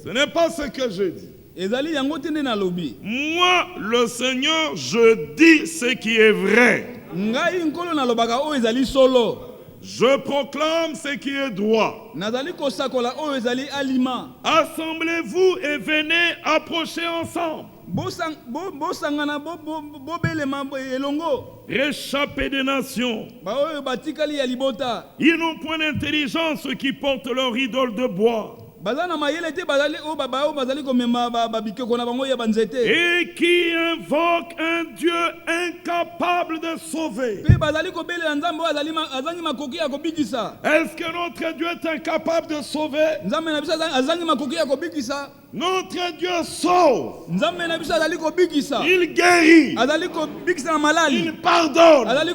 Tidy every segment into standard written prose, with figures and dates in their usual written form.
Ce n'est pas ce que je dis. ezali yango te nde nalobi. Moi, le Seigneur, je dis ce qui est vrai. Ngai nkolo nalobaka oyo ezali solo. Je proclame ce qui est droit. Nazali kosakola oyo ezali alima. Assemblez-vous et venez approcher ensemble. Bosangana bobelema elongo. Réchappés des nations. Ba oyo batikali ya libota. Ils n'ont point d'intelligence ceux qui portent leur idole de bois. Bazana mayele te bazali o baba o bazali komema babikeko na bango ya banzete. Et qui invoque un Dieu incapable de sauver. Pe bazali kobelela nzambe o azangi makoki ya kobikisa. Est-ce que notre Dieu est incapable de sauver? Nzambe na biso azangi makoki ya kobikisa. Notre Dieu sauve. Nzambe na biso azali kobikisa. Il guérit. Azali kobikisa na malali. Il pardonne. Azali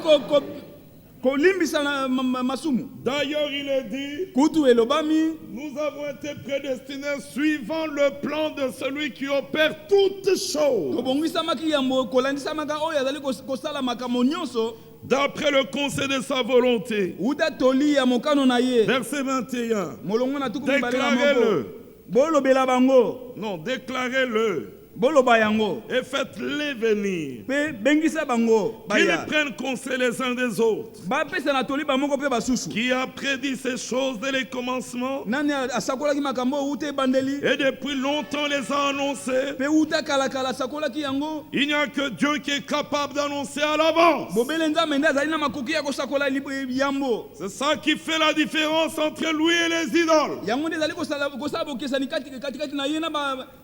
kolimbisa na masumu. D'ailleurs, il est dit, Kutu elobami, nous avons été prédestinés suivant le plan de celui qui opère toutes choses. kobongisamaki yambo kolandisamaka oyo azali kosala makambo nyonso. D'après le conseil de sa volonté. Uta toli ya mokano na ye. Verset 21. Molongo na tuku mibale na moko. Déclarez-le. Bolobela bango. Non, déclarez-le. Boloba yango. Et faites-les venir. Pe bengisa bango. Qu'ils Baya. prennent conseil les uns des autres. Ba pesa na toli ba moko pe basusu. Qui a prédit ces choses dès les commencements. Nani asakolaki makambo ute bandeli. Et depuis longtemps les a annoncés. Pe uta kala kala asakolaki yango. Il n'y a que Dieu qui est capable d'annoncer à l'avance. Bobele nzambe nde azali na makoki ya kosakola yambo. C'est ça qui fait la différence entre lui et les idoles. Yango nde azali kosala bokesani kati na ye na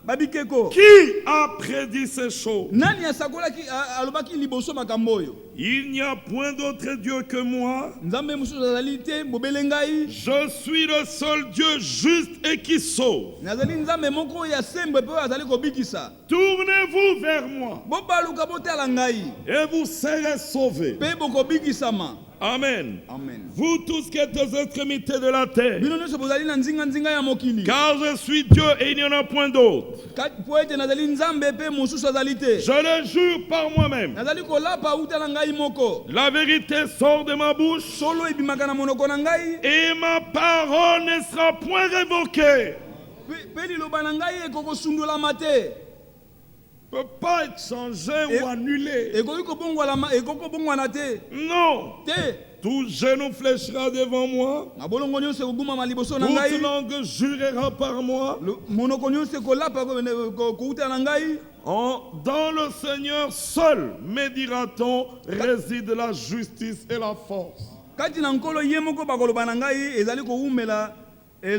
babikeko. Qui a prédit ces choses? Nani asakolaki alobaki liboso makambo oyo. Il n'y a point d'autre Dieu que moi. Nzambe mususu azali te bobele ngai. Je suis le seul Dieu juste et qui sauve. Nazali nzambe moko ya sembe pe azali kobikisa. Tournez-vous vers moi. Bobaluka botala ngai. Et vous serez sauvés. Pe bokobikisama. Amen. Amen. Vous tous qui êtes aux extrémités de la terre. Bino nyonso bozali na nzinga ya mokili. Car je suis Dieu et il n'y en a point d'autre. Po ete nazali nzambe pe mosusu azali te. Je le jure par moi-même. Nazali kolapa uta na ngai moko. La vérité sort de ma bouche. Solo ebimaka na monoko na ngai. Et ma parole ne sera point révoquée. Pe liloba na ngai ekokosundolama te. Ne peut pas être changé ou annulé. Ekokobongwana te. Non. Te. Tout genou fléchira devant moi. Mabolongo nyonso ekobumama liboso na Toute ngai. langue jurera par moi. Monoko nyonso ekolapa kouta na ngai. Dans le Seigneur seul, me dira-t-on, réside la justice et la force. Kati na nkolo ye moko bakoloba na ngai ezali koumela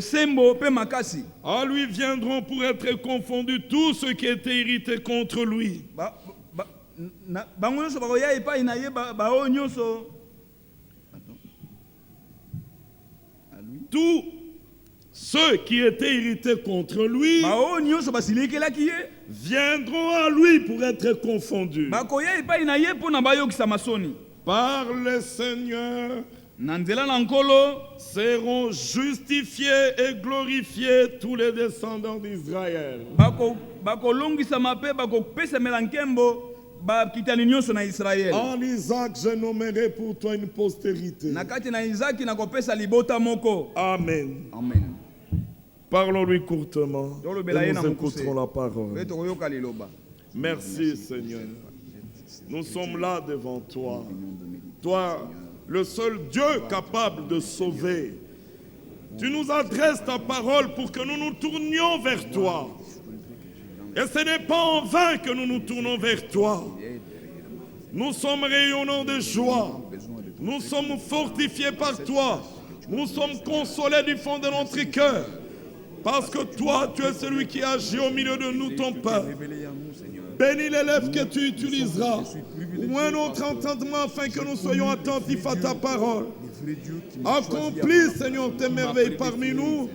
sembo pe makasi. À lui viendront pour être confondus tous ceux qui étaient irrités contre lui. Bango nyonso bakoya epai na ye bao nyonso. Tous ceux qui étaient irrités contre lui bao nyonso basilikelaki ye viendront à lui pour être confondus. Bakoya epai na ye pona bayokisa masoni. Par le Seigneur na nzela na nkolo seront justifiés et glorifiés tous les descendants d'Israël. Bakolongisama pe bakopesamela nkembo bakitani nyonso na Israël. En Isaac je nommerai pour toi une postérité. Na kati na Isaac nakopesa libota moko. Amen. Amen. Parlons-lui courtement et nous écouterons la parole. Merci Seigneur. Nous sommes là devant toi. Toi, le seul Dieu capable de sauver. Tu nous adresses ta parole pour que nous nous tournions vers toi. Et ce n'est pas en vain que nous nous tournons vers toi. Nous sommes rayonnants de joie. Nous sommes fortifiés par toi. Nous sommes consolés du fond de notre cœur. Parce que toi, tu es celui qui agit au milieu de nous, ton peuple. Bénis l'élève que tu utiliseras. Ou un autre entendement afin que nous soyons attentifs à ta parole. Accomplis, Seigneur, tes merveilles parmi nous.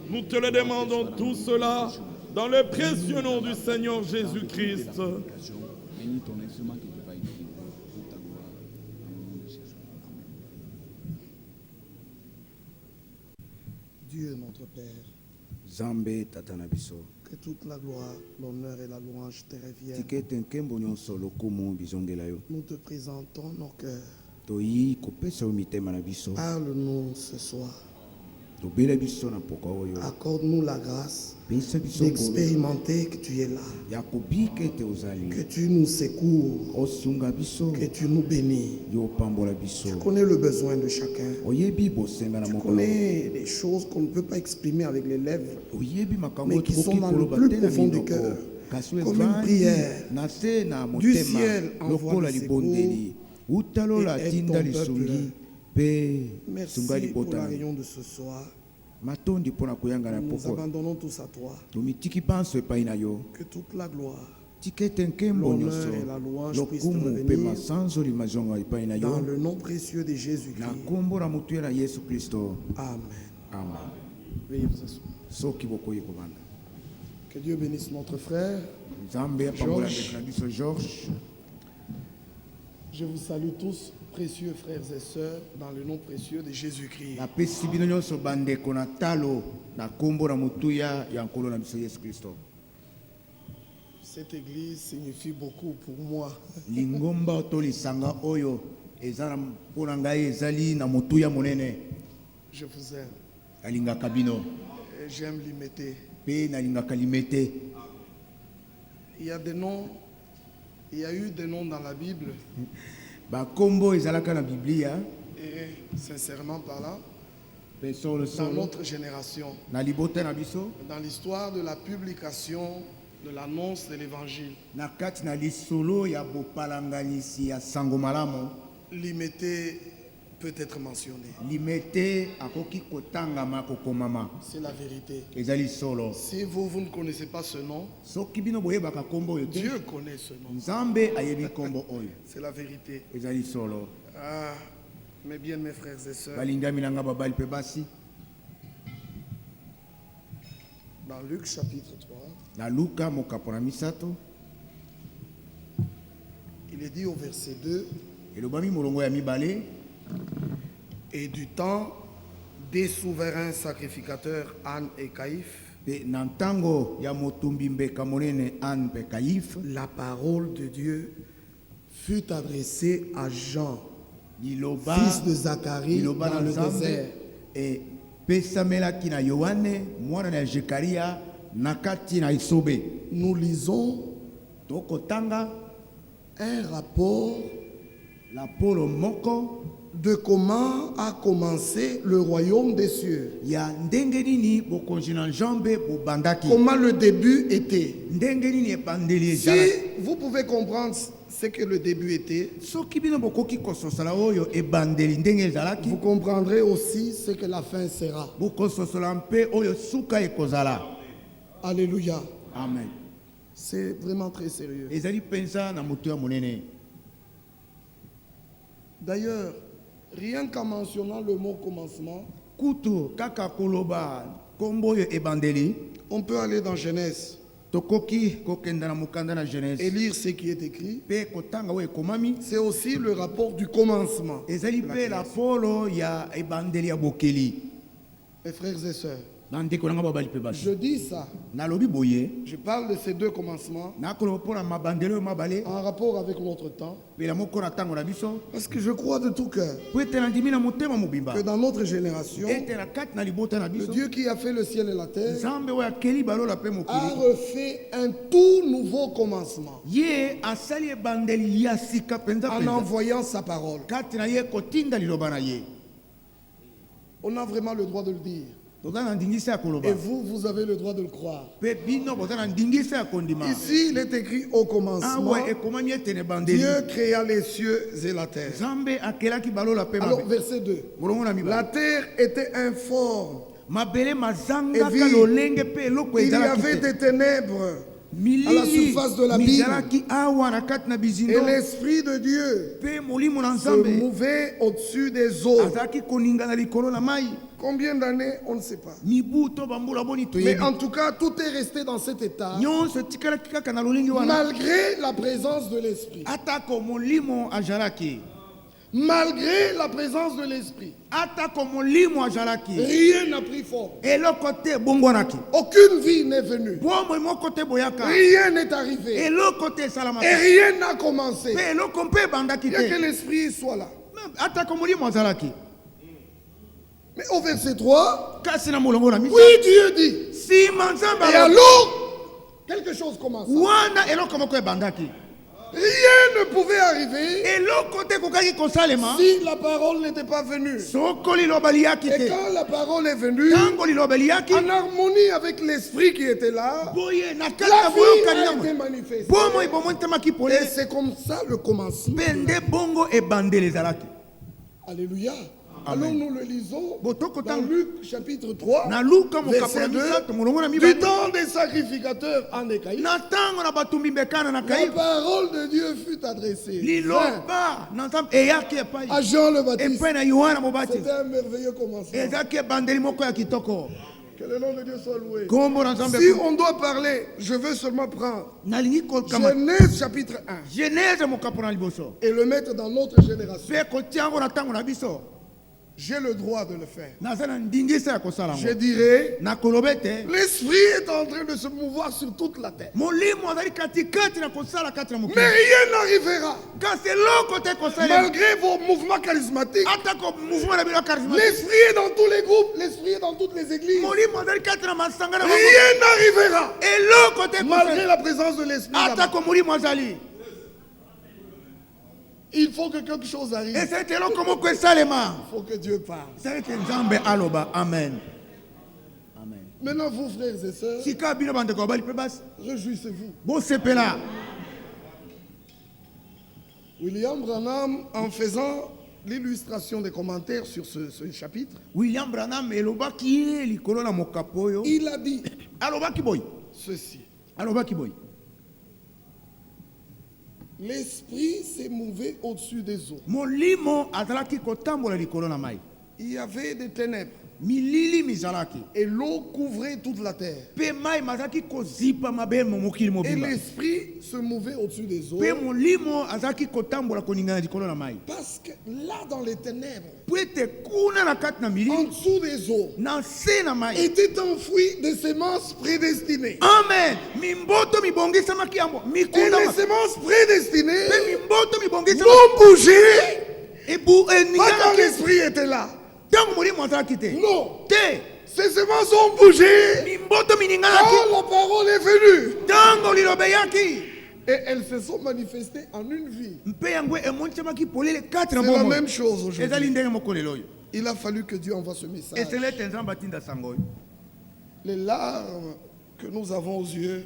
Nous te le demandons tout cela dans le précieux nom du Seigneur Jésus-Christ. Dieu notre Père, Zambé tatanabiso. que toute la gloire, l'honneur et la louange te reviennent. Tikete nkembo nyonso lokumu bizongela yo. Nous te présentons nos cœurs. Toyi kopesa yo mitema na biso. Parle-nous ce soir. tobela biso na pokwa oyo Accorde-nous la grâce pesa biso ngolu d'expérimenter que tu es là, ya kobika ete ozali que tu nous secours, osunga biso que tu nous bénis. yo opambola biso Tu connais le besoin de chacun. oyebi bosenga na Tu mokolo connais des choses qu'on ne peut pas exprimer avec les lèvres, oyebi makambo mais qui sont tokoki dans le koloba plus te na profond du minoko cœur. kasi Comme une evandi prière. na se na Du motema ciel envoie lokola le libondeli utalola et aide tinda ton lisungi peuple. mpe Merci sunga pour la libotami réunion de ce soir. matondi mpo na koyanga na Nous nous pokwa abandonnons tous à toi. tomitiki banso epai na yo Que toute la gloire, tika ete nkembo l'honneur nyonso et la louange puissent te lokumu mpe revenir masanzoli mazongo epai na dans yo le nom précieux de na Jésus-Christ. nkombo na motuya na yesu kristo Amen. amen Veuillez vous asseoir. soki bokoyi kovanda Que Dieu bénisse notre frère. nzambe apambola Georges. ndeko na biso george Je vous salue tous, précieux frères et sœurs, dans le nom précieux de Jésus-Christ. napesi bino nyonso bandeko na talo na nkombo na motuya ya nkolo na biso yesu kristo Cette église signifie beaucoup pour moi. lingomba to lisanga oyo eza mpo na ngai ezali na motuya monene Je vous aime. alingaka bino Et j'aime l'imiter. mpe nalingaka limete Il y a des noms, il y a eu des noms dans la Bible, bakombo ezalaka na biblia et sincèrement parlant, mpe solo dans solo notre génération, na libota na biso dans l'histoire de la publication de l'annonce de l'évangile, na kati na lisolo ya bopalanganisi ya sango malamu l'imiter peut être mentionné. limete akoki kotangama kokomama C'est la vérité. ezali solo Si vous ne connaissez pas ce nom, soki bino boyebaka nkombo oyo te Dieu connaît ce nom. nzambe ayebi nkombo oyo C'est la vérité. ezali solo Ah, mes bien, mes frères et sœurs, balingami na nga babali mpe basi dans Luc chapitre 3, na luka mokapo na misato il est dit au verset 2, elobami molongo ya mibale et du temps des souverains sacrificateurs Anne et Caïphe, mpe na ntango ya motumbi mbeka monene ane mpe kaife la parole de Dieu fut adressée à Jean, liloba fils de Zacharie, liloba dans na le nzambe désert. epesamelaki na yohane mwana na zekaria na kati na esobe Nous lisons tokotanga un rapport lapolo moko de comment a commencé le royaume des cieux, ya ndenge nini bokonzi na nzambe bobandaki comment le début était. ndenge nini ebandeli Si ezalaki vous pouvez comprendre ce que le début était, soki bino bokoki kososola oyo ebandeli ndenge ezalaki vous comprendrez aussi ce que la fin sera. bokososola mpe oyo suka ekozala Alléluia. amen C'est vraiment très sérieux. ezali mpenza na motu ya monene D'ailleurs, rien qu'en mentionnant le mot commencement, kutu kaka koloba nkombo oyo ebandeli on peut aller dans Genèse tokoki kokenda na mokanda na et genèse lire ce qui est écrit. mpe kotanga oyo ekomami C'est aussi le rapport du commencement. ezali de la mpe création. lapolo ya ebandeli ya bokeli Mes frères et sœurs, na ndeko na nga babali mpe basi je dis ça, nalobi boye je parle de ces deux commencements nakoloba mpo na mabandeli oyo mabale en rapport avec notre temps, pela moko na ntango na biso parce que je crois de tout cœur po ete nandimi na motema mobimba que dans notre génération, ete na kati na libota na le biso Dieu qui a fait le ciel et la terre nzambe oyo akeli balola mpe a mokili refait un tout nouveau commencement ye asali ebandeli ya sika mpenza en mpenza envoyant sa parole. kati na ye kotinda liloba na ye On a vraiment le droit de le dire. toza na ndingisa ya koloba Et vous, vous avez le droit de le croire. mpe bino boza na ndingisa ya kondima Ici, il est écrit au commencement, awa ekomami ete na ebandeli Dieu créa les cieux et la terre. nzambe akelaki balola mpe Alors, mabe verset 2. molongo na La mibale terre était informe. mabele Et mazangaka vide. lolenge mpe eloko Il y ezalaki avait te des ténèbres. à la milili surface de la Bible. mizalaki awa na kati na Et bizindo l'Esprit de Dieu mpe molimo na se nzambe mouvait au-dessus des eaux. azalaki koningana likolo na mai Combien d'années, on ne sait pas. mibu to bambula boni Mais toyebi en tout cas, tout est resté dans cet état, nyonso etikala kaka na lolenge wana malgré la présence de l'Esprit. atako molimo azalaki Malgré la présence de l'Esprit, atako molimo azalaki rien n'a pris forme. eloko te ebongwanaki Aucune vie n'est venue. bomoi moko te boyaka Rien n'est arrivé. eloko te esalamaka Et rien n'a commencé. mpe eloko mpe ebandaki Il y a que te l'Esprit soit là. atako molimo azalaki Mais au verset 3, kasi na molongo na misa oui, Dieu dit. nsima nzambe Et alors, quelque chose commence. wana eloko moko ebandaki Rien ne pouvait arriver eloko te kokaki kosalema si la parole n'était pas venue. soko liloba liyaki Et te quand la parole est venue, ntango liloba liyaki en harmonie avec l'esprit qui était là, boye na kati la na vie boyokani a na été moi manifestée. bomoi bomoi ntemaki Et pole c'est comme ça le commencement. mpe nde bongo ebandeli ezalaki Alléluia. Amen. Alors nous le lisons Botoko dans tango. Luc chapitre 3, na luka mokapo verset na 2, misato molongo na du mibale temps des sacrificateurs en Écaïe, na ntango na batumbi mbekana na la kai parole de Dieu fut adressée liloba na nzambe eyaki epai à Jean le Baptiste. epai na yohana mobati C'était un merveilleux commencement. ezalaki ebandeli moko ya kitoko Que le nom de Dieu soit loué. kombo na nzambe Si on doit parler, je veux seulement prendre nalingi kokama Genèse chapitre 1 genese mokapo na liboso et le mettre dans notre génération. mpe kotia yango na ntango na biso J'ai le droit de le faire. naza na ndingisa ya kosala Je yango dirais, nakoloba ete l'esprit est en train de se mouvoir sur toute la terre. molimo azali katikati na kosala kati na Mais mokili rien n'arrivera. kasi eloko te kosalema Malgré vos mouvements charismatiques, atako mouvement na bino charismatique l'esprit est dans tous les groupes, l'esprit est dans toutes les églises. molimo azali kati na masanga na Rien n'arrivera. eloko te Malgré kosalema la présence de l'esprit. là-bas. atako molimo azali Il faut que quelque chose arrive. eza ete eloko moko esalema Il faut que Dieu parle. eza ete nzambe aloba amen amen Maintenant, vous, frères et sœurs, sika bino bandeko babali mpe basi réjouissez-vous. bosepela William Branham, en faisant l'illustration des commentaires sur ce chapitre, william branham elobaki ye likolo na mokapo oyo il a dit alobaki boye ceci. alobaki boye L'esprit s'est mouvé au-dessus des eaux. molimo azalaki kotambola likolo na mai Il y avait des ténèbres milili mizalaki et l'eau couvrait toute la terre. mpe mai mazalaki kozipa mabe mo mokili Et mobimba l'esprit se mouvait au-dessus des eaux mpe molimo azalaki kotambola koningana likolo na mai parce que là, dans les ténèbres, po ete kuna na kati na en milili dessous des eaux, na se na mai étaient enfouies des semences prédestinées. amen mimboto mibongisamaki yango Et mikunda les semences prédestinées mpe mimboto mibongisamaki n'ont bougé ebu pas quand eningaki l'esprit était là. ntango molimo azalaki te Non. te Ces semences ont bougé mimboto mininganaki quand la parole est venue. ntango liloba eyaki Et elles se sont manifestées en une vie. mpe yango emonisamaki polele kati na C'est la bomoi même chose ezali aujourd'hui. ndenge moko lelo oyo Il a fallu que Dieu envoie ce message. esengeli ete nzambe atinda sango oyo Les larmes que nous avons aux yeux,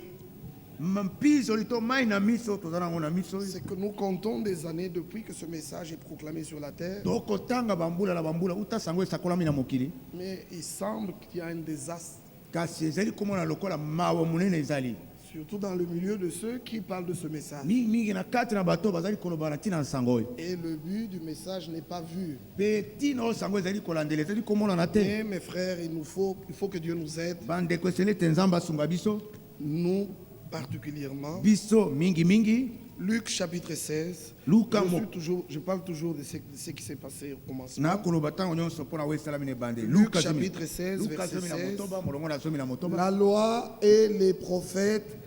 mpizoli to mai na miso toza nango na miso oyo c'est que nous comptons des années depuis que ce message est proclamé sur la terre. tokotanga bambula na bambula uta sango esakolami na mokili Mais il semble qu'il y a un désastre, kasi ezali komona lokola mawa monene ezali surtout dans le milieu de ceux qui parlent de ce message. mingi na kati na bato bazali koloba na ntina na sango oyo Et le but du message n'est pas vu. mpe ntina oyo sango ezali kolandela ezali komonana te Mais mes frères, il faut que Dieu nous aide, bandeko esengeli ete nzambe asunga biso nous particulièrement. biso mingi Luc chapitre 16. Luka Je parle toujours de ce qui s'est passé au commencement. nakoloba ntango nyonso mpona oyo esalami na ebande Luc chapitre 16, verset 16. motoba molongo na zomi na motoba La loi et les prophètes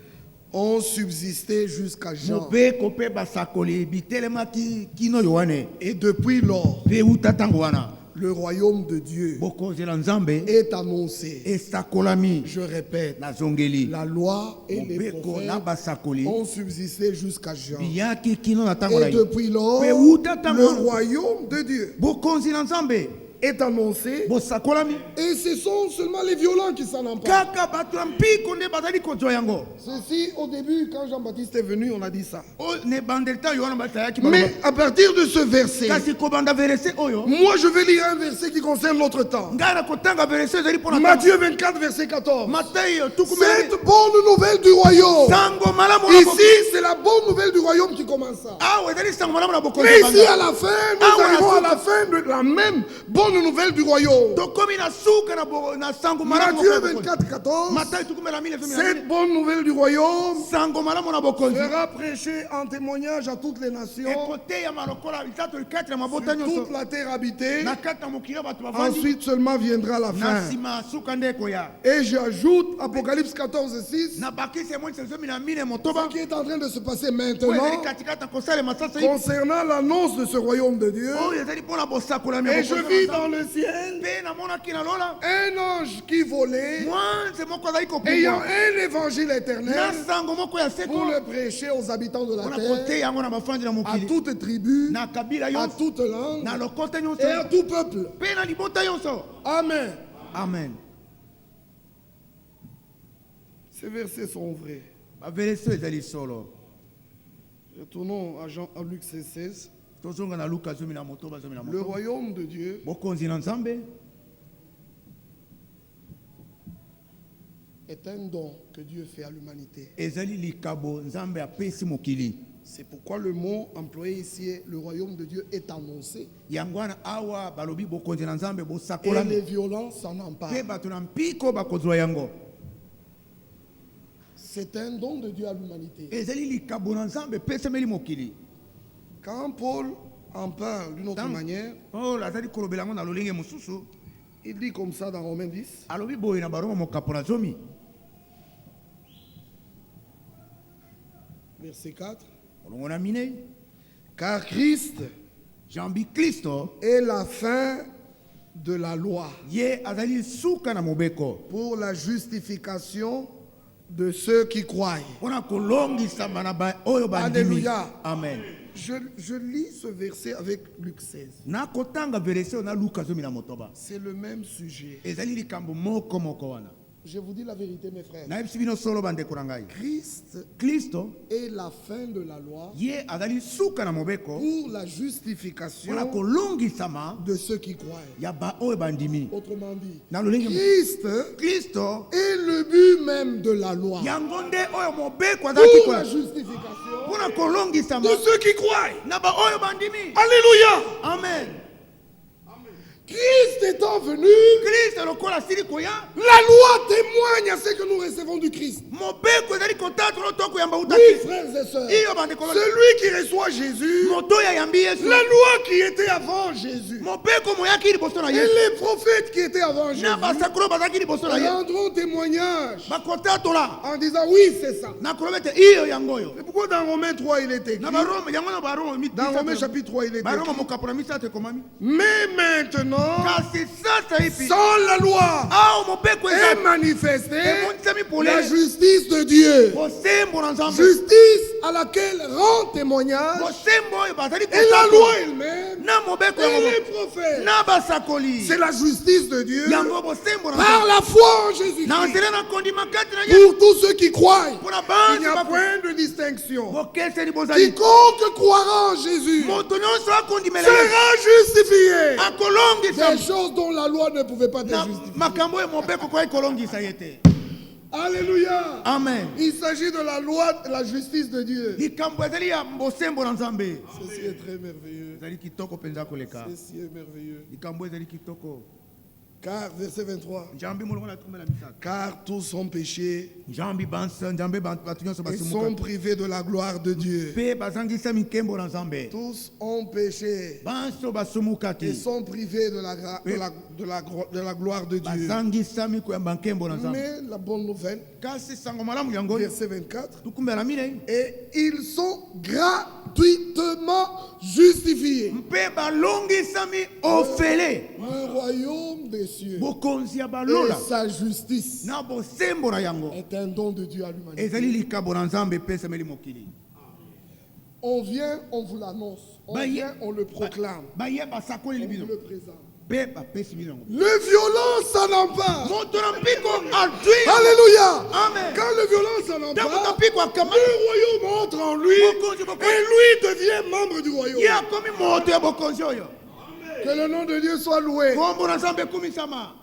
ont subsisté jusqu'à Jean. mobeko mpe basakoli bitelemaki kino yohane Et depuis lors, mpe uta ntango wana le royaume de Dieu bokozela nzambe est annoncé. esakolami Je répète, nazongeli la loi et les mobeko na prophètes basakoli ont subsisté jusqu'à Jean. biyaki kino na ntango na Et ye depuis lors, mpe uta ntango le wana royaume de Dieu bokonzi na nzambe est annoncé. bosakolami Et ce sont seulement les violents qui s'en emparent. kaka bato ya mpiko nde bazali kozwa yango Ceci, au début, quand Jean-Baptiste est venu, on a dit ça. oyo na ebandeli ntango yohana batayaki Mais à partir de ce verset, kasi kobanda verese oyo moi je vais lire un verset qui concerne notre temps. ngai na kotanga verese ezali mpona Matthieu 24, verset 14. matayo tuku Cette bonne nouvelle du royaume. sango malamu na Ici, c'est la bonne nouvelle du royaume qui commence. awa ezali sango malamu na bokonzi Mais ya ici, banda. à la fin, nous Ah, arrivons voilà, à la fin de la même bonne nouvelle du royaume. tokomi na suka na sango malamu Matthieu na bokonzi. 24, 14. matayo tukumela mile Cette bonne nouvelle du royaume sango malamu na bokonzi sera prêchée en témoignage à toutes les nations, ekoteyama lokola lisato likati na mabota sur nyonso toute la terre habitée. na kati na mokili ya bato bavandi Ensuite seulement viendra la na fin. nsima suka nde ekoya Et j'ajoute Apocalypse 14, 6, na bakisi emonisi zomi na mine motoba qui est en train de se passer oyo ezali maintenant katikati na kosalema sasa hivi concernant l'annonce de ce royaume de Dieu. oyo ezali mpona bosakolami ya Et je bokonzi vis na dans dans le ciel mpe namonaki nalola un ange qui volait, mwanze moko azali ayant kopumbwa un évangile éternel na sango moko ya pour seko le prêcher aux habitants de la mpona terre, koteya yango na bafandi na à mokili toute tribu, na kabila à nyonso toute langue na lokota et nyonso à tout peuple. mpe na libota nyonso. Amen. Amen. Ces versets sont vrais. baverso ezali solo. Retournons à Luc 16. tozonga na luka 11 Le royaume de Dieu bokonzi na nzambe est un don que Dieu fait à l'humanité. ezali likabo nzambe apesi mokili. C'est pourquoi le mot employé ici, le royaume de Dieu, est annoncé. yango wana awa balobi bokonzi na nzambe Et bosakola les violences s'en mpe emparent. bato na mpiko bakozwa yango. C'est un don de Dieu à l'humanité. ezali likabo na nzambe epesemeli mokili. Quand Paul en parle d'une autre manière, oyo azali kolobela yango na lolenge mosusu il dit comme ça dans Romains 10, alobi boye na baroma mokapo na zomi verset 4. olongo na minei Car Christ jambi kristo est la fin de la loi ye azali suka na mobeko pour la justification de ceux qui croient. mpona kolongisama na oyo bandimi. Alléluia. Amen. Je lis ce verset avec Luc 16. nakotanga verese na luka 13. C'est le même sujet. ezali likambo moko moko wana. Je vous dis la vérité, mes frères. nayebisi bino solo bandeko na ngai Christ kristo est la fin de la loi ye azali suka na mobeko pour la justification mpona kolongisama de ceux qui croient. ya oyo bandimi. Autrement dit, na lolenge Christ kristo est le but même de la loi yango nde oyo mobeko azalaki pour la kola justification mpona kolongisama de ceux qui croient. na oyo bandimi. Alléluia. Amen. Christ étant venu, kristo lokola asili koya la loi témoigne à ce que nous recevons du Christ. mobeko ezali kotatolo to koyamba Oui, utaki frères et sœurs. iyo bandeko Celui qui reçoit Jésus, moto oyo ayambi yesu la loi qui était avant Jésus, mobeko moyaki liboso na et yesu les prophètes qui étaient avant Jésus, na basakolo bazalaki liboso na yesu rendront témoignage bakotatola en disant oui, c'est ça. na koloba ete iyo yango oyo C'est pourquoi dans Romains 3, il est écrit, na barome yango na barome dans Romains chapitre 3, il est barome écrit, mokapo na misato ekomami mais maintenant, kasi sasa ipi sans la loi, awo mobeko est eza manifestée emonisami la polele justice de Dieu. bosembo na nzambe Justice à laquelle rend témoignage bosembo oyo bazali et la loi elle-même na mobeko et yango les prophètes. na basakoli C'est la justice de Dieu yango bosembo na par nzambe la foi en na Jésus-Christ. nzela na kondima kati na yesu Pour tous ceux qui croient, mpona il n'y banzi a point de distinction. bokeseni bozali Quiconque croira en Jésus moto nyonso akondimela yesu sera justifié akolongisa des choses dont la loi ne pouvait pas te na justifier. makambo oyo mobeko koyai kolongisa ye te. Alléluia. Amen. Il s'agit de la loi, de la justice de Dieu. likambo ezali ya bosembo na nzambe Ceci est très merveilleux. ezali kitoko mpenza koleka Ceci est merveilleux. likambo ezali kitoko. Car, verset 23, njambi molongo na tumbela misato car tous ont péché njambi bansa njambe bato nyonso et sont basimuka privés de la gloire de Dieu. mpe bazangisa mikembo na nzambe Tous ont péché banso et basumukaki sont privés de la gloire de Dieu. bazangisami koyamba nkembo na nzambe. Mais la bonne nouvelle, kasi sango malamu yango oyo verset 24, tukumbela minei et ils sont gratuitement justifiés. mpe balongisami ofele Le royaume des cieux bokonzi ya et balola sa justice na bosembo na yango est un don de Dieu à l'humanité. ezali likabo na nzambe epesameli mokili. On vient, on vous l'annonce. On Bah, vient, on le proclame. bayeba sakoleli On vous bino le présente. mpe bapesi bino yango. Le violent s'en empare. moto na mpiko adui Alléluia. Amen. Quand le violent s'en ntango na empare, mpiko akama le royaume entre en lui bokonzi et bokonzi lui devient membre du royaume. ye akomi moto ya bokonzi oyo Que le nom de Dieu soit loué. kombo na nzambe ekumisama.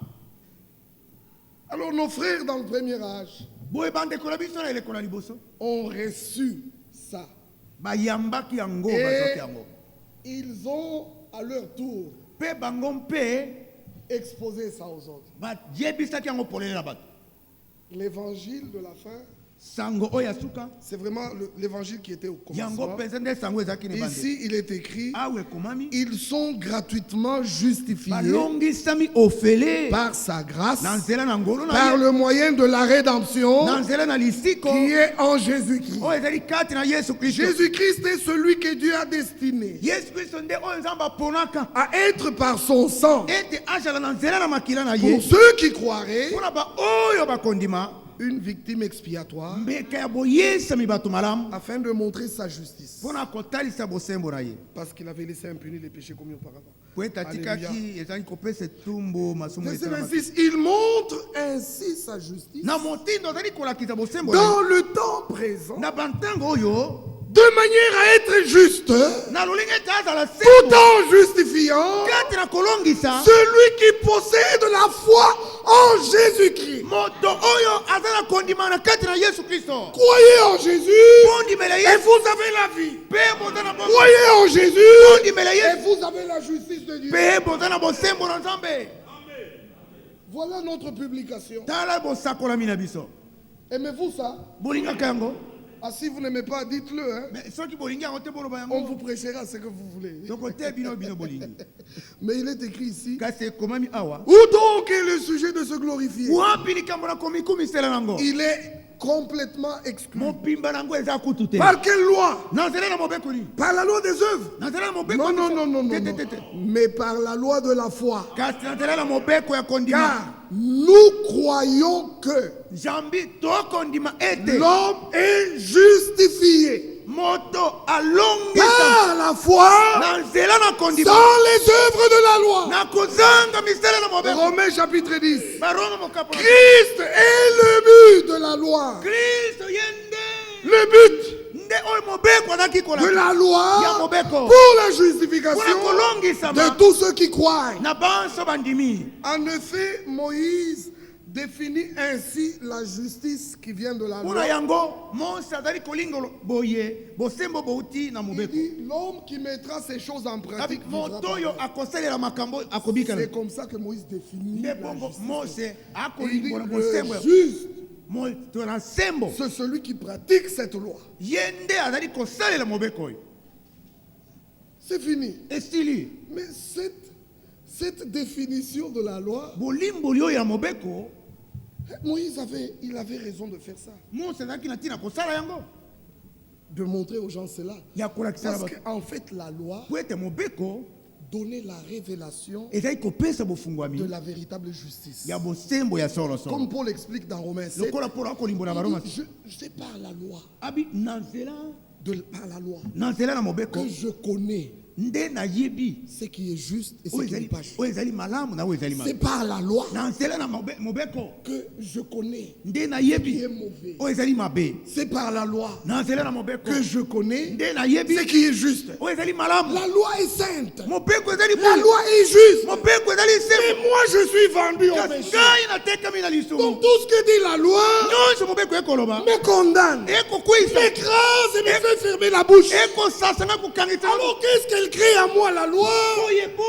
Alors nos frères dans le premier âge boye bandeko na biso na eleko na liboso ont reçu ça. bayambaki yango Et bazoki yango ils ont à leur tour mpe bango mpe exposé ça aux autres. bayebisaki yango polele na bato. L'évangile de la fin sango oyo asuka C'est vraiment l'évangile qui était au yango commencement. mpenza nde sango ezalaki na ebandeli. Ici, il est écrit, awa ekomami ils sont gratuitement justifiés balongisami ofele par sa grâce, na nzela na ngolu na par ye, le moyen de la rédemption na nzela na lisiko qui est en Jésus-Christ. oyo ezali kati na yesu kristo. Jésus-Christ est celui que Dieu a destiné yesu kristo nde oyo nzambe aponaka à être par son sang, ete azala na nzela na makila na pour ye ceux qui croiraient, mpona baoyo bakondima une victime expiatoire, mbeka ya boyesami bato malamu afin de montrer sa justice. mpona kotalisa bosembo na ye Parce qu'il avait laissé impunis les péchés commis auparavant. po ete atikaki ezali kopesa etumbu masumu Verset etala 26, il montre ainsi sa justice na motindo azali kolakisa bosembo dans le temps présent, na bantango oyo de manière à être juste, na lolingi ete azala tout sembo en justifiant kati na kolongisa celui qui possède la foi en Jésus-Christ. moto oyo aza na kondima na kati na yesu kristo Croyez en Jésus bondimela et yesu vous avez la vie. mpe boza na bongo Croyez en Jésus bondimela et yesu vous avez la justice de Dieu. mpe boza na bosembo na nzambe. Voilà notre publication. tala bosakolami na biso Aimez-vous ça? bolingaka yango Ah, si vous n'aimez pas, dites-le. Hein. me soki bolingi yango te boloba On yango vous prêchera ce que vous voulez. soko te bino bolingi Mais il est écrit ici. kasi ekomami awa Où donc est le sujet de se glorifier? wapi likambo na komikumisela nango Il est complètement exclu. mopimba nango eza kutu te Par quelle loi? na nzela na mobeko nini Par la loi des œuvres? na nzela na mobeko Non, ya non, biso. non, non, non, Te, te, non. te, te. Mais par la loi de la foi. kasi na nzela na mobeko ya kondima Car nous croyons que jambi tokondima ete l'homme est justifié moto alongisa par la foi na nzela na kondima dans les œuvres de la loi. na kozanga misala na mobeko Romains chapitre 10. baroma mokapo na Christ est le but de la loi. kristo ye nde Le but nde oyo mobeko azalaki de kolaka la ya loi mobeko pour la mpona justification kolongisama de tous ceux qui croient. na banso bandimi. En effet, Moïse définit ainsi la justice qui vient de la mpona loi. yango mose azali kolinga boye bosembo bouti na Il mobeko dit, l'homme qui mettra ces choses en Kabi pratique vivra moto par oyo elle. akosalela makambo akobikana C'est comme ça que Moïse définit nde la bongo justice. mose Et il dit, akolimbola bosembo le juste, moto na sembo c'est celui qui pratique cette loi. ye nde azali kosalela mobeko oyo C'est fini. esili Mais cette définition de la loi, bolimboli oyo ya mobeko Moïse il avait raison de faire ça. mose azalaki na ntina kosala yango De montrer aux gens cela. ya kolakisala Parce bato qu'en fait, la loi po ete mobeko donnait la révélation ezali kopesa de bofungwami la véritable justice. ya bosembo ya solosolo Comme Paul explique dans Romains 7, lokola polo akolimbola baroma il dit, c'est par la loi, abi na nzela par la loi, na mobeko que je connais nde nayebi ce qui est juste et ce oyo qui n'est ezali pas juste. oyo ezali malamu na oyo ezali C'est mabe par la loi na nzela na mobeko que je connais nde ce qui nayebi est mauvais. oyo ezali mabe C'est par la loi na nzela na mobeko que je connais nde nayebi ce qui est juste. oyo ezali malamu La loi est sainte. mobeko ezali La bule loi est juste. mobeko ezali Et sembo moi, je suis vendu au kasi péché. ngai natekami na Donc lisumu tout ce que dit la loi nyonso mobeko ekoloba me condamne, ekokwisa m'écrase et me fait fermer la bouche. ekosasanga kokangisa Alors qu'est-ce qu'elle crée à moi, la loi? oyebo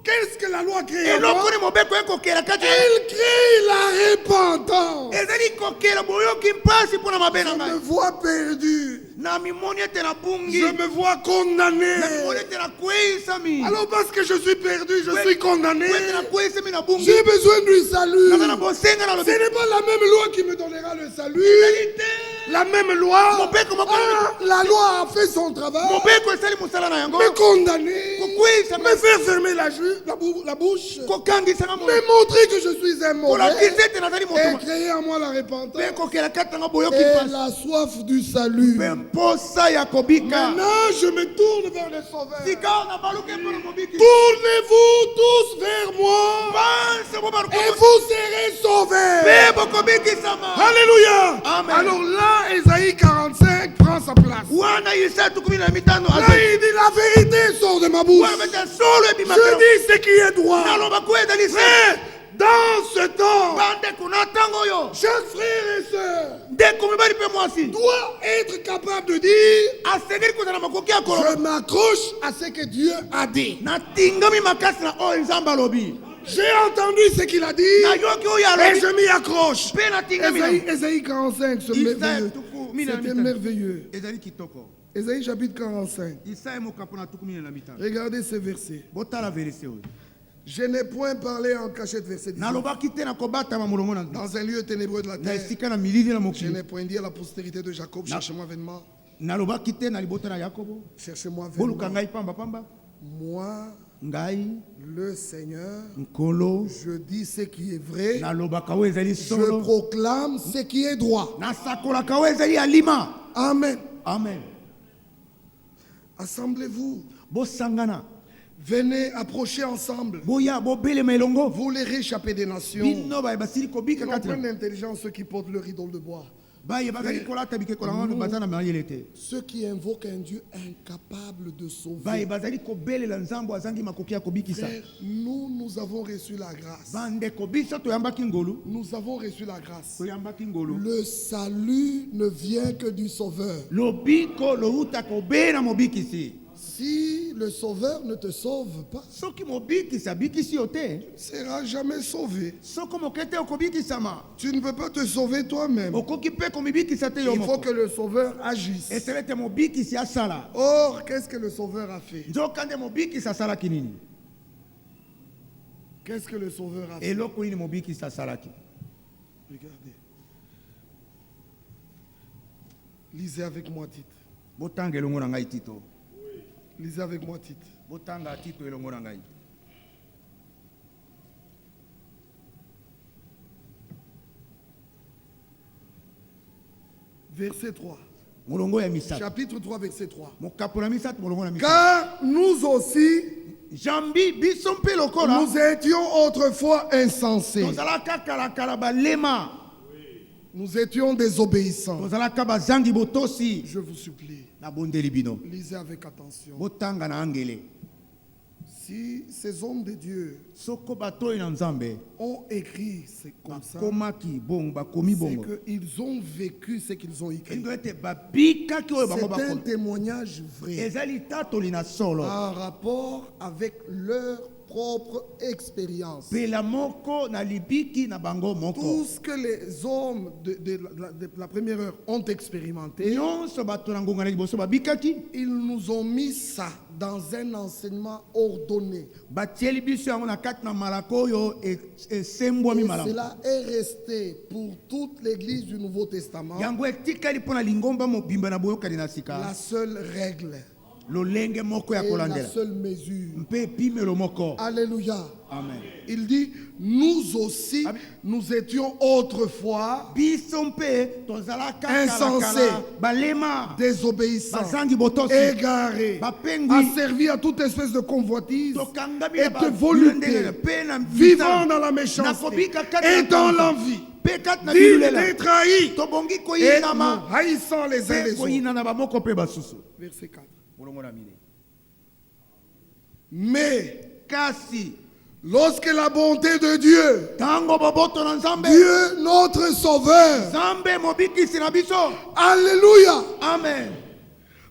Qu'est-ce que la loi crée à eloko moi? ni mobeko ekokela kati Elle crée la repentance. ezali kokela boyoki mpasi mpo na mabe na Je me ngai vois perdu. na mimoni ete nabungi Je me vois condamné. na mimoni ete nakweyisami Alors parce que je suis perdu, je suis condamné. po ete nakweyisami nabungi J'ai besoin du salut. naza na bosenga na Ce lobi n'est pas la même loi qui me donnera le salut. ezali te La même loi. mobeko moko Ah, la loi a fait son travail. mobeko esali mosala na yango Me condamner. kokweyisami Me faire fermer la bouche. kokangisanga Me montrer que je suis un mauvais. kolakisa ete nazali moto Et créer en moi la repentance. mpe ekokela kati nanga boyoki Et mpasi la soif du salut. mpe mposa ya kobika Maintenant, je me tourne vers le Sauveur. sika na baluki mpo na mobiki Tournez-vous tous vers moi banse bo baluki et vous serez sauvés. mpe bokobikisama Alléluia. Amen. Alors là, Ésaïe 45 prend sa place. wana Isaya kumi na mitano Là, il dit la vérité sort de ma bouche. wana bete solo ebimaka Je dis ce qui est droit. naloba ko ezali se Mais dans ce temps, bandeko na ntango oyo chaque frère et sœur ndeko mibali mpe mwasi doit être capable de dire asengeli kozala makoki ya koloba je m'accroche à ce que Dieu a dit. natingami makasi na oyo nzambe alobi J'ai entendu ce qu'il a dit nayoki oyo et alobi je m'y accroche. mpe natingami Ésaïe 45, c'est Isaïe merveilleux. tuku mine na C'était mitano. merveilleux. ezali kitoko Ésaïe chapitre 45. Isaïe mokapo na tuku mine na mitano Regardez ce verset. botala verese oyo Je n'ai point parlé en cachette, verset 19. nalobaki te na kobatama molongo na Dans un lieu ténébreux de la na terre, esika na milili na je mokili n'ai point dit à la postérité de Jacob, cherchez-moi vainement. nalobaki te na libota na yakobo Cherchez-moi boluka vainement. ngai pambapamba Moi, ngai le Seigneur, nkolo je dis ce qui est vrai. nalobaka oyo ezali Je solo proclame ce qui est droit. nasakolaka oyo ezali alima Amen. amen Assemblez-vous. bosangana Venez approcher ensemble. boya bobelema elongo Vous les réchappés des nations. bino basili kobika Ils ont kati plein na d'intelligence ceux qui portent leur idole de bois. bayebakaki kolata bikeko na ngano baza na mayele te Ceux qui invoquent un Dieu incapable de sauver. baye bazali kobelela nzambo azangi makoki ya kobikisa Frère, nous avons reçu la grâce. bandeko biso toyambaki ngolu Nous avons reçu la grâce. toyambaki ngolu Le salut ne vient que du Sauveur. lobiko louta kobela mobikisi Si le Sauveur ne te sauve pas, soki mobikisi abikisi yo te tu ne seras jamais sauvé. soko moke te okobikisama Tu ne peux pas te sauver toi-même. okoki mpe komibikisa te yo Il faut moko que le Sauveur agisse. esele ete mobikisi asala Or, qu'est-ce que le Sauveur a fait? nzoka nde mobikisi asalaki nini Qu'est-ce que le Sauveur a fait? eloko nini mobikisi asalaki Regardez. Lisez avec moi Tite. botanga elongo na ngai tito Lisez avec moi Tite. botanga tito elongo na ngai Verset 3. molongo ya misato Chapitre 3, verset 3. mokapo na misato molongo na misato Car nous aussi, jambi biso mpe lokola nous étions autrefois insensés. tozalaka kalakala balema Nous étions désobéissants. tozalaka bazangi botosi Je vous supplie, nabondeli bino lisez avec attention. botanga na angele Si ces hommes de Dieu soko batoyi na nzambe ont écrit, c'est comme ça, bakomaki bongo bakomi c'est bongo qu'ils ont vécu ce qu'ils ont écrit. elingo ete babikaki oyo bango C'est un bakomi témoignage vrai eza litatoli na solo en rapport avec leur propre expérience. pela moko na libiki na bango moko Tout ce que les hommes de la première heure ont expérimenté, nyonso bato na ngonga na liboso babikaki ils nous ont mis ça dans un enseignement ordonné. batieli biso yango na kati na malaka oyo esembwami Et malamu cela est resté pour toute l'église du Nouveau Testament yango etikali mpo na lingomba mobimba na boyokani na la sika seule règle lolenge moko ya et la kolandela seule mesure. mpe epimelo moko Alléluia. amen Il dit, nous aussi, nous étions autrefois biso mpe tozalaka Insensé. kalakala balema désobéissants, bazangi botosi égarés, bapengwi asservis à toute espèce de convoitise, tokangami et na de volupté, babilendele mpe na vivant dans la na méchanceté kobika kati et na dans pamba. l'envie, mpe kati na dignes bilulela d'être trahis tobongi et nous koyinama haïssant les uns mpe les autres. koyina na bamoko mpe basusu Verset 4. molongo na mine Mais kasi lorsque la bonté de Dieu, ntango boboto na nzambe Dieu notre Sauveur, nzambe mobikisi na biso Alléluia, amen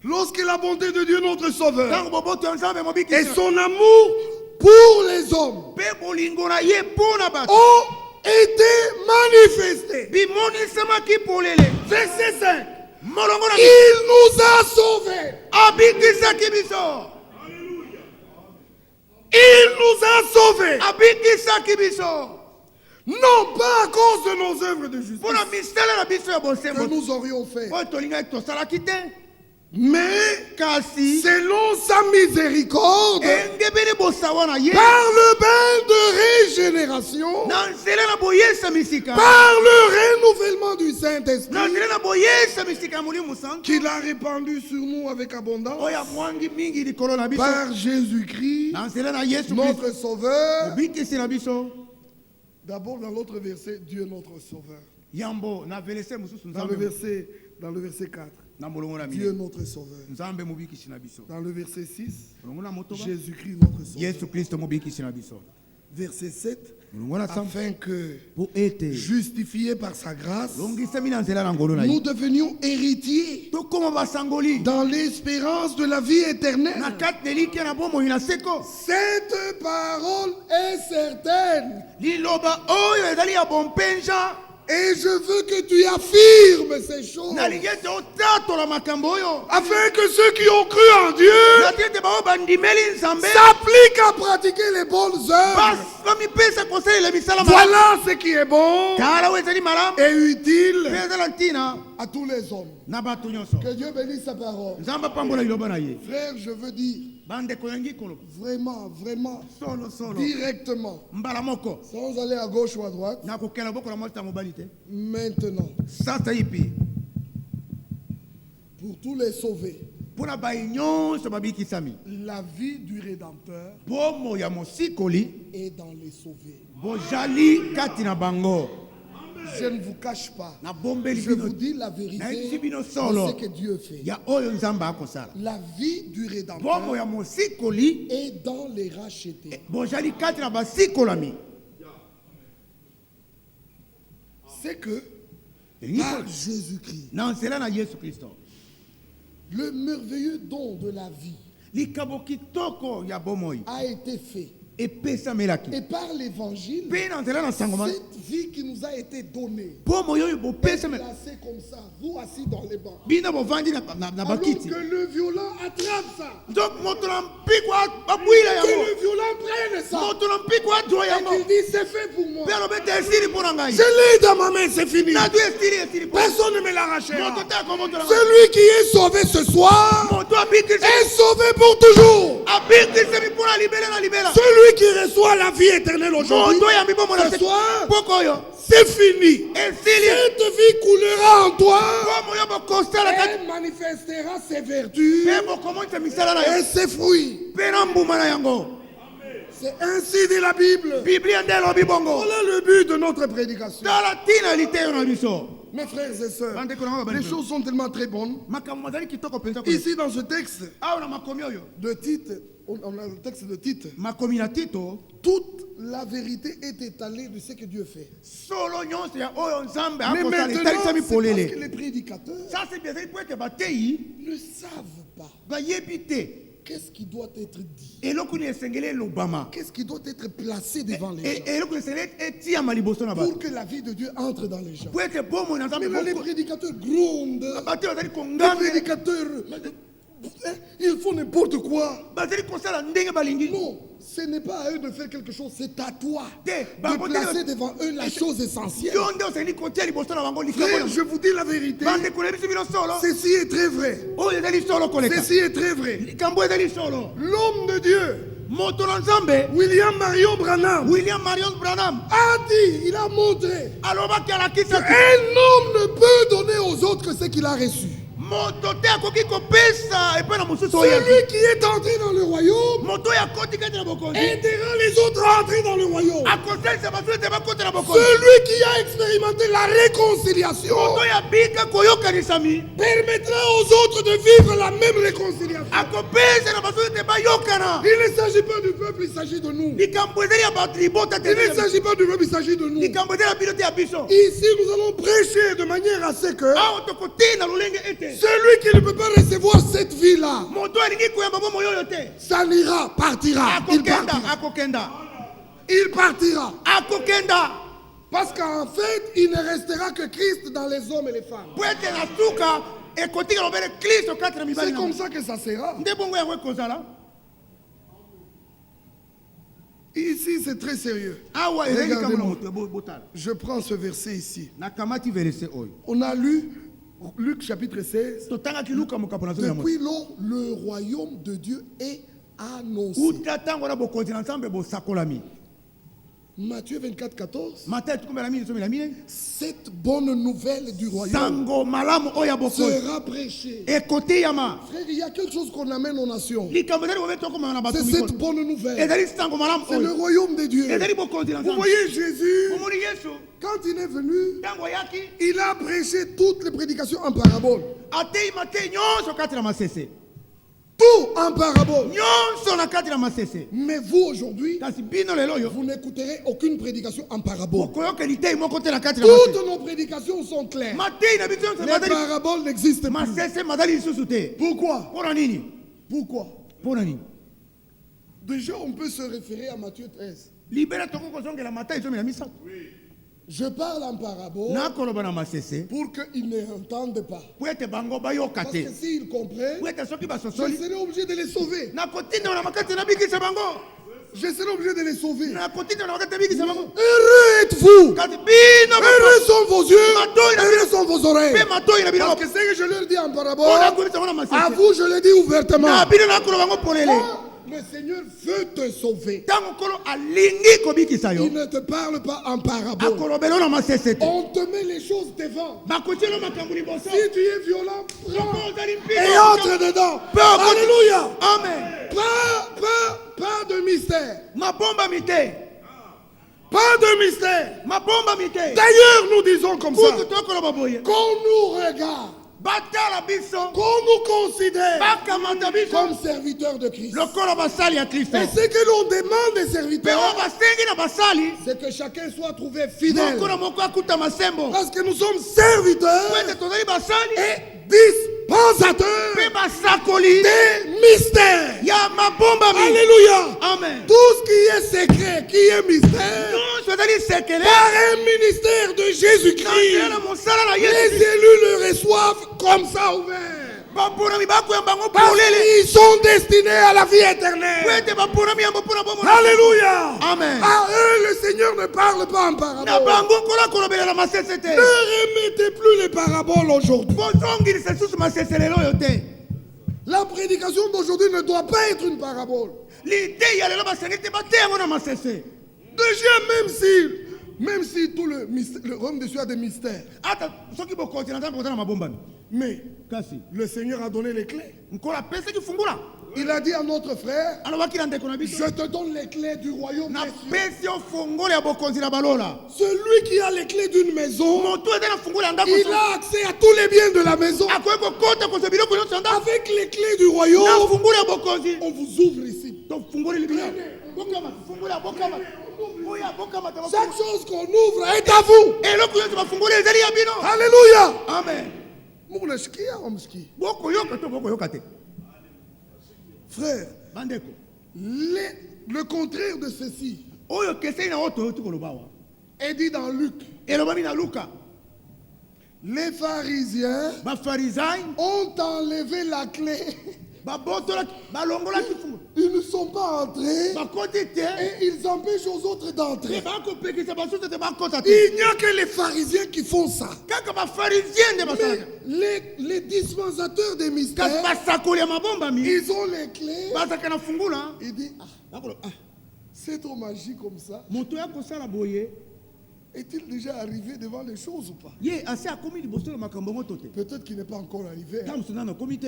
lorsque la bonté de Dieu notre Sauveur ntango boboto ya nzambe et mobikisi son amour pour les hommes mpe bolingo na ye mpo na bato ont été manifestés. bimonisamaki polele Verset 5. molongo na Il nous a sauvés. abikisaki biso Il nous a sauvés. abikisaki biso Non pas à cause de nos œuvres de justice mpo na misala na biso ya que bosembo nous aurions fait, oyo tolingaki tosalaki te mais kasi selon sa miséricorde, engebeli bosawa na ye par le bain de régénération, na nzela na boyesami sika par le renouvellement du Saint-Esprit na nzela na boyesami sika ya molimo santu qu'il a répandu sur nous avec abondance, oyo amwangi mingi likolo na biso par Jésus-Christ, na nzela na yesu kristo notre Sauveur. mobikisi na biso D'abord dans l'autre verset, Dieu notre Sauveur. yambo na verese mosusu Dans le verset 4, na molongo na Dieu mine notre Sauveur. nzambe mobikisi na biso Dans le verset 6, molongo na motoba Jésus-Christ notre Sauveur. yesu kristo mobikisi na biso verset 7, Mulungu anasema afin que, po ete justifiés par sa grâce, longisami na nzela na ngolu na nous ye devenions héritiers tokoma basangoli dans l'espérance de la vie na éternelle. kati na elikya na bomoi na seko. Cette parole est certaine Liloba oyo ezali ya bompenza et je veux que tu affirmes ces choses nalingi ete otatola makambo oyo afin que ceux qui ont cru en Dieu nati ete bao bandimeli nzambe s'appliquent à pratiquer les bonnes œuvres. bamipesa kosalela misala Voilà ce qui est bon tala oyo ezali malamu et utile mpe ezala ntina à tous les hommes. na bato nyonso. Que Dieu bénisse sa parole. Nzambe apambola liloba na ye. Frère, je veux dire bandeko yangi kolo vraiment, vraiment, solo directement, mbala moko sans aller à gauche ou à droite, na kokela boko na mwasi ta mobali te maintenant, sasa ipi pour tous les sauvés, mpona bai nyonso babikisami la vie du Rédempteur bomo ya mosikoli est dans les sauvés. bozali kati na bango. Je ne vous cache pas. Na bombeli Je bino vous dis la vérité nayebi bino de solo ce que Dieu fait. ya oyo nzambe akosala. La vie du Bomo Rédempteur ya mosikoli est dans les rachetés. bozali kati na basikolami. C'est que par Jésus-Christ, Na nzela na Yesu Kristo le merveilleux don de la vie likabo kitoko ya bomoi a été fait. epesamelaki Et par l'évangile, mpe na nzela na sangoma cette vie qui nous a été donnée, bomoi oyo bopesamela placée comme ça, vous assis dans les bancs. bino bovandi na Alors bakiti que le violent attrape ça, donc moto na mpiko babwila que yango le violent prenne ça, moto na mpiko adwa et yango qu'il dit c'est fait pour moi. mpe alobi ete esili mpo na ngai Je l'ai dans ma main, c'est fini. nadu esili mpo Personne ne me l'arrachera. moto te akomotola Celui qui est sauvé ce soir moto abikisami est sauvé pour toujours. abikisami mpo na libela na libela Celui qui reçoit la vie éternelle aujourd'hui, moto oyambi bomona ce soir, poko oyo c'est fini. esili Cette vie coulera en toi bomo oyo bokosala kati et manifestera ses vertus mpe bokomonisa misala na yo et ses fruits. mpe na mbuma na yango. C'est ainsi dit la Bible. biblia nde elobi bongo Voilà le but de notre prédication. tala ntina liteyo na biso. Mes frères et sœurs, Bandeko na nga les bandeko. choses sont tellement très bonnes. makambo mazali kitoko mpenza koyeba. Ici, dans ce texte awa na makomi oyo de Tite, on a le texte de Tite, makomi na tito toute la vérité est étalée de ce que Dieu fait. solo nyonso ya oyo nzambe Mais akosala maintenant, etalisami c'est parce que polele les prédicateurs sasa ezali mpo ete bateyi ne savent pas bayebi te qu'est-ce qui doit être dit, eloko nini esengeli elobama qu'est-ce qui doit être placé devant les gens eloko esengeli etiama liboso na bato pour que la vie de Dieu entre dans les gens. mpo ete bomoi na nzambe Mais là, les prédicateurs grondent, bato bazali les konganga prédicateurs, ils font n'importe quoi. bazali kosala ndenge balingi Non, ce n'est pas à eux de faire quelque chose, c'est à toi Bah, de placer devant eux la chose essentielle. yo nde osengeli kotia liboso na bango Frère, likambo je vous dis la vérité, bandeko na biso bino solo ceci est très vrai. oyo ezali solo koleka Ceci est très vrai. likambo ezali solo. L'homme de Dieu, moto na nzambe William Marion Branham, William Marion Branham a dit, il a montré, alobaki alakisaki un homme ne peut donner aux autres ce qu'il a reçu. moto te akoki kopesa epai na mosusu oyo Celui qui est entré dans le royaume moto oyo akoti kati na bokonzi aidera les autres à entrer dans le royaume. akosalisa bato ete bakota na bokonzi Celui qui a expérimenté la réconciliation moto oyo abika koyokanisami permettra aux autres de vivre la même réconciliation. akopesa na bato ete bayokana. Il ne s'agit pas du peuple, il s'agit de nous. likambo ezali ya bato libota Il ne te s'agit pas du peuple, il s'agit de nous. likambo ezali ya bino te ya biso Ici, nous allons prêcher de manière à ce que awa tokotina lolenge ete celui qui ne peut pas recevoir cette vie-là, moto alingi koyamba bomoi oyo te ça n'ira, partira. Il partira. akokenda Il partira. akokenda Parce qu'en fait, il ne restera que Christ dans les hommes et les femmes. po ete na suka ekotika lobele kristo kati na mibali C'est na comme ça que ça sera. nde bongo yango ekozala Ici, c'est très sérieux. awa ezali likambo na Regardez-moi. moto ya botala Je prends ce verset ici. nakamati verese oyo On a lu Luc chapitre 16. totangaki luka mokapo na zomi ya moto Depuis lors, le royaume de Dieu est annoncé. uta ntango na bokonzi na nzambe bosakolami Matthieu 24, 14. matayo tukumela mini somi na mine Cette bonne nouvelle du royaume sango malamu oyo ya bokonzi sera prêchée. ekotiyama Frère, il y a quelque chose qu'on amène aux nations. likambo ezali bobe tokomama na bato C'est cette bonne nouvelle. ezali sango malamu C'est le oyo royaume de Dieu. ezali bokonzi na Vous nzambe voyez Jésus, omoni yesu quand il est venu, ntango ayaki il a prêché toutes les prédications en parabole. ateyima te nyonso kati na masese Tout en parabole. nyonso na kati na masese. Mais vous aujourd'hui, Kasi bino lelo yo vous n'écouterez aucune prédication en parabole. okoyoka litei moko te na kati na masese. Toutes nos prédications sont claires. Matei na biso nyonso Les madali paraboles n'existent plus. masese madali lisusu te. Pourquoi? Mpona nini? Pourquoi? Mpona nini? Déjà, on peut se référer à Matthieu 13. Libela toko kozongela Matai zomi na misato. Je parle en parabole nakoloba na masese pour qu'ils n'entendent pas. po ete bango bayoka Parce te que s'ils comprennent, po ete soki je basosoli serai obligé de les sauver. nakotinda na makati nabikisa bango Je serai obligé de les sauver. nakotinda na makati nabikisa bango Heureux êtes-vous. kasi bino Heureux sont vos yeux. Matoi na Heureux sont vos oreilles. mpe matoi na bino Parce que ce que je leur dis en parabole, mpona komisa ngo na à masese vous je le dis ouvertement. na bino nakoloba bango polele Quand le Seigneur veut te sauver, ntango nkolo alingi kobikisa yo il ne te parle pas en parabole. akolobela yo na masese te On te met les choses devant. bakotielo makambo liboso Si tu es violent, prends ozali et entre dedans. Alléluia. amen Pas de mystère. mabomba mite Pas de mystère. mabomba mite D'ailleurs, nous disons comme ça. kutu tokoloba boye Qu'on nous regarde, batala biso qu'on nous considère bakamata biso comme serviteurs de Christ. lokola basali ya kristo Et ce que l'on demande des mpe oyo serviteurs, basengi na basali c'est que chacun soit trouvé fidèle. moko na moko akuta masembo Parce que nous sommes serviteurs po ete tozali basali et dispensateurs mpe basakoli des mystères. ya mabomba mi Alléluia. amen Tout ce qui est secret, qui est mystère, nyonso ezali sekele par un ministère de na Jésus-Christ, nzela na mosala na les yesu élus le reçoivent comme ça ouvert. baponami bakoyamba yango Parce polele qu'ils sont destinés à la vie éternelle. po ete baponami yango mpona bomona Alléluia. amen À eux, le Seigneur ne parle pas en na parabole. bango nkolo akolobelela masese te Ne remettez plus les paraboles aujourd'hui. bozongilisa lisusu masese lelo oyo te La prédication d'aujourd'hui ne doit pas être une parabole. lite ya lelo basengi te bate yango na masese Déjà, même si tout le royaume de Dieu a des mystères, ata soki bokonzi na nzambe koza na mabombami mais kasi le Seigneur a donné les clés. nkolo apesaki fungula Il a dit à notre frère, alobaki na ndeko na biso je te donne les clés du royaume des cieux. napesi yo fungolo ya bokonzi na balola Celui qui a les clés d'une maison, moto eza na fungolo ya ndako il a accès à tous les biens de la maison. akoki kokota kozwa biloko nyonso ya ndako Avec les clés du na royaume, fungolo ya bokonzi on vous ouvre ici. tofungoli libino bokama fungolo ya bokama oya bokama Chaque chose qu'on ouvre est à vous. eloko nyonso bafungoli ezali ya bino Alléluia. amen Munashikia ou msikia? bokoyoka to bokoyoka te Frère, bandeko le contraire de ceci oyo keseni na oyo toyoti koloba awa est dit dans Luc. elobami na luka Les pharisiens bafarizai ont enlevé la clé. babotolaki balongolaki fungolo Ils ne sont pas entrés bakoti te et ils empêchent aux autres d'entrer. te bakopekisa basusu te bakota te Il n'y a que les pharisiens qui font ça. kaka bafarizien nde basalaka Mais les dispensateurs des kasi mystères, basakoli ya mabombami ils ont les clés. bazalaka na fungula Il dit, ah, bakoloba c'est trop magique comme ça. moto ya kosala boye Est-il déjà arrivé devant les choses ou pas? ye asi akomi liboso na makambo yango to te Peut-être qu'il n'est pas encore arrivé. ntango mosu nano akomi te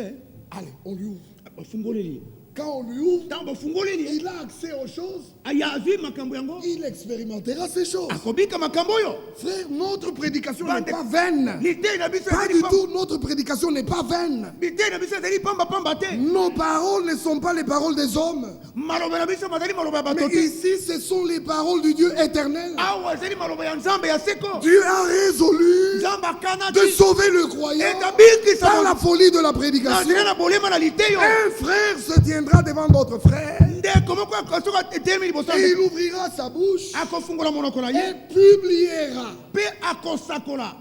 Allez, on lui ouvre. bafungoleli Quand on lui ouvre, ntango bafungoleli il a accès aux choses. aya azwi makambo yango Il expérimentera ces choses. akobika makambo oyo Frère, notre prédication n'est pas vaine. litei na biso Pas ezali du pamba- tout, notre prédication n'est pas vaine. litei na biso ezali pambapamba te Nos paroles ne sont pas les paroles des hommes. maloba na biso mazali maloba ya Mais bato te ici, ce sont les paroles du Dieu éternel. awa ezali maloba ya nzambe ya seko Dieu a résolu nzambe akana de sauver le croyant etabikisa par la folie de la na prédication. nzela na bolema na litei oyo Un frère se tiendra devant notre frère ndeko moko soki etelemi liboso et il ouvrira sa bouche akofungola monoko na et ye publiera. mpe akosakola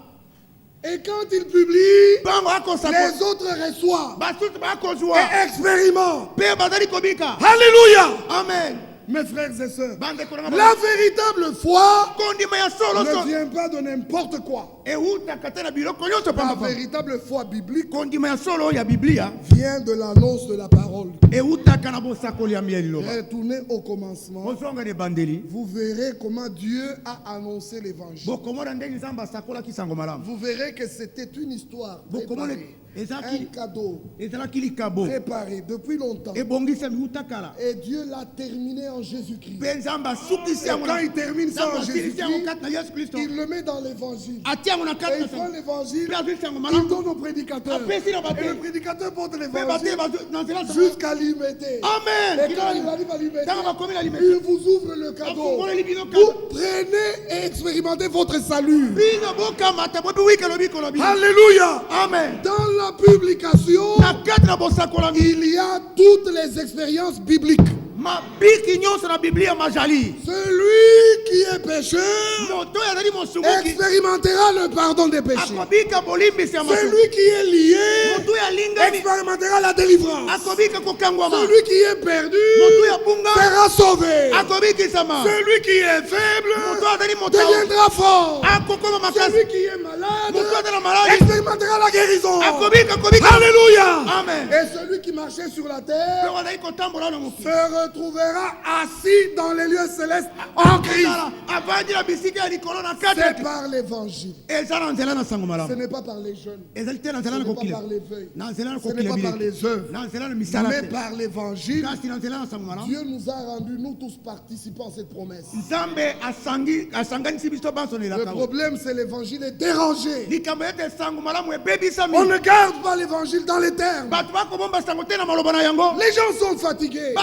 Et quand il publie, mpango akosakola les autres reçoivent basusu bakozwa et expérimentent. mpe bazali kobika Alléluia. amen Mes frères et sœurs, bandeko na la véritable foi kondima ya solo ne so vient pas de n'importe quoi. eutaka te na biloko nyonso La pamba véritable foi biblique kondima ya solo oyo ya biblia vient de l'annonce de la parole. eutaka na bosakoli ya miya liloba Retournez au commencement. bozonga na ebandeli Vous verrez comment Dieu a annoncé l'évangile. bokomona ndenge nzambe asakolaki sango malamu Vous verrez que c'était une histoire bokomona préparée, un ezalaki cadeau ezalaki likabo préparé depuis longtemps. ebongisami utakala Et Dieu l'a terminé en Jésus-Christ. mpe nzambe asukisi Et yango quand il termine ça en nzambe asilisi yango Jésus-Christ, kati na yesu kristo il le met dans l'évangile. atia Et il prend l'évangile, il donne au prédicateur. Et le prédicateur porte l'évangile jusqu'à l'humilité. Amen. Et quand il arrive à l'humilité, il vous ouvre le cadeau. Vous prenez et expérimentez votre salut. Alléluia. Amen. Dans la publication, il y a toutes les expériences bibliques. Celui qui est pécheur expérimentera le pardon des péchés. Celui qui est lié expérimentera la délivrance. Celui qui est perdu sera sauvé. Celui qui est faible deviendra fort. Celui qui est malade expérimentera la guérison. Alléluia. Amen. Et celui qui marchait sur la terre se retrouvera assis dans les lieux célestes en Christ. C'est par l'évangile. Ce n'est pas par les jeunes. Ce n'est pas par les feuilles. Ce n'est pas par les œuvres. Mais par l'évangile, Dieu nous a rendus, nous tous participants à cette promesse. Le problème, c'est l'évangile est dérangé. On ne garde pas l'évangile dans les termes. Les gens sont fatigués.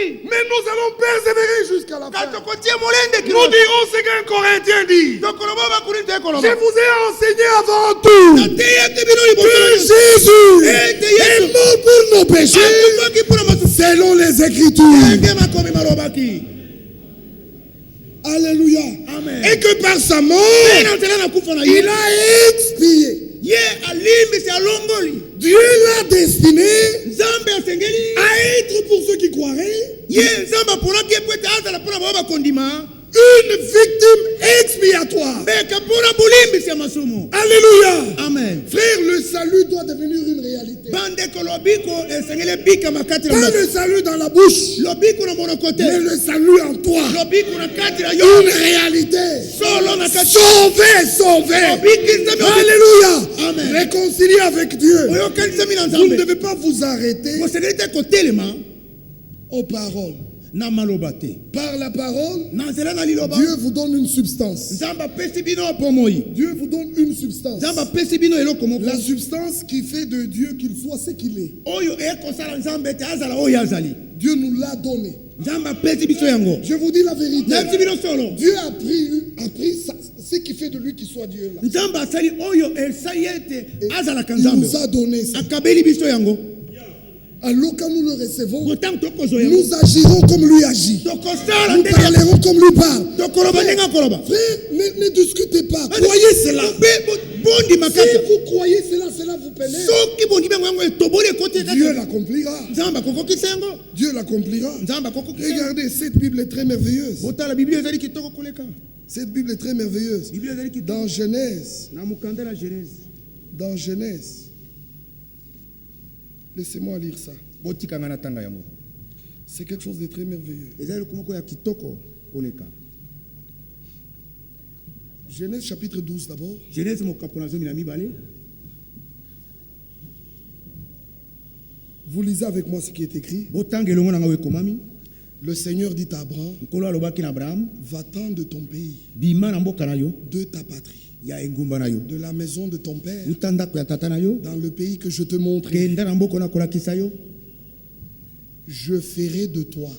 Mais nous allons persévérer jusqu'à la fin. Nous dirons ce qu'un Corinthien dit. Je vous ai enseigné avant tout que Jésus est mort pour nos péchés selon les Écritures. Alléluia. Amen. Et que par sa mort, il a expié. Dieu l'a destiné à être pour ceux qui croiraient une victime expiatoire. Alléluia. Amen. Frère, le salut doit devenir une réalité. Pas le salut dans la bouche, mais le salut en toi. Une réalité. Sauvé. Alléluia. Amen. Réconcilié avec Dieu. Vous ne devez pas vous arrêter aux paroles. Par la parole, Dieu vous donne une substance. Dieu vous donne une substance. La substance qui fait de Dieu qu'il soit ce qu'il est. Dieu nous l'a donné. Je vous dis la vérité. Dieu a pris ce qui fait de lui qu'il soit Dieu là. Il nous a donné ça. Alors quand nous le recevons, nous agirons comme lui agit. Nous parlerons comme lui parle. Frère, ne discutez pas. Croyez cela. Si vous croyez cela, cela vous pénètre. Dieu l'accomplira. Dieu l'accomplira. Regardez, cette Bible est très merveilleuse. Cette Bible est très merveilleuse. Dans Genèse. Laissez-moi lire ça. C'est quelque chose de très merveilleux. Genèse chapitre 12 d'abord. Vous lisez avec moi ce qui est écrit. Le Seigneur dit à Abraham, va-t'en de ton pays, de ta patrie, de la maison de ton père, dans le pays que je te montrerai. Je ferai de toi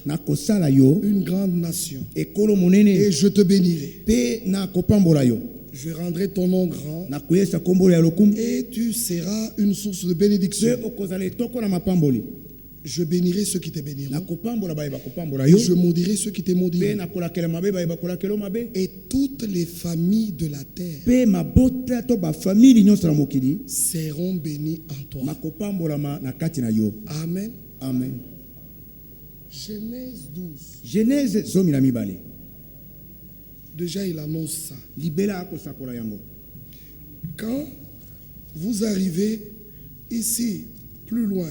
une grande nation et je te bénirai. Je rendrai ton nom grand et tu seras une source de bénédiction. Je bénirai ceux qui te béniront et je maudirai ceux qui te maudiront. Et toutes les familles de la terre seront bénies en toi. Amen. Amen. Genèse 12. Genèse déjà il annonce ça. Quand vous arrivez ici, plus loin,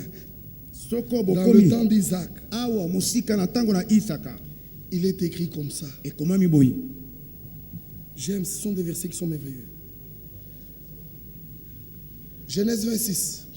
dans le temps d'Isaac, il est écrit comme ça. J'aime, ce sont des versets qui sont merveilleux. Genèse 26.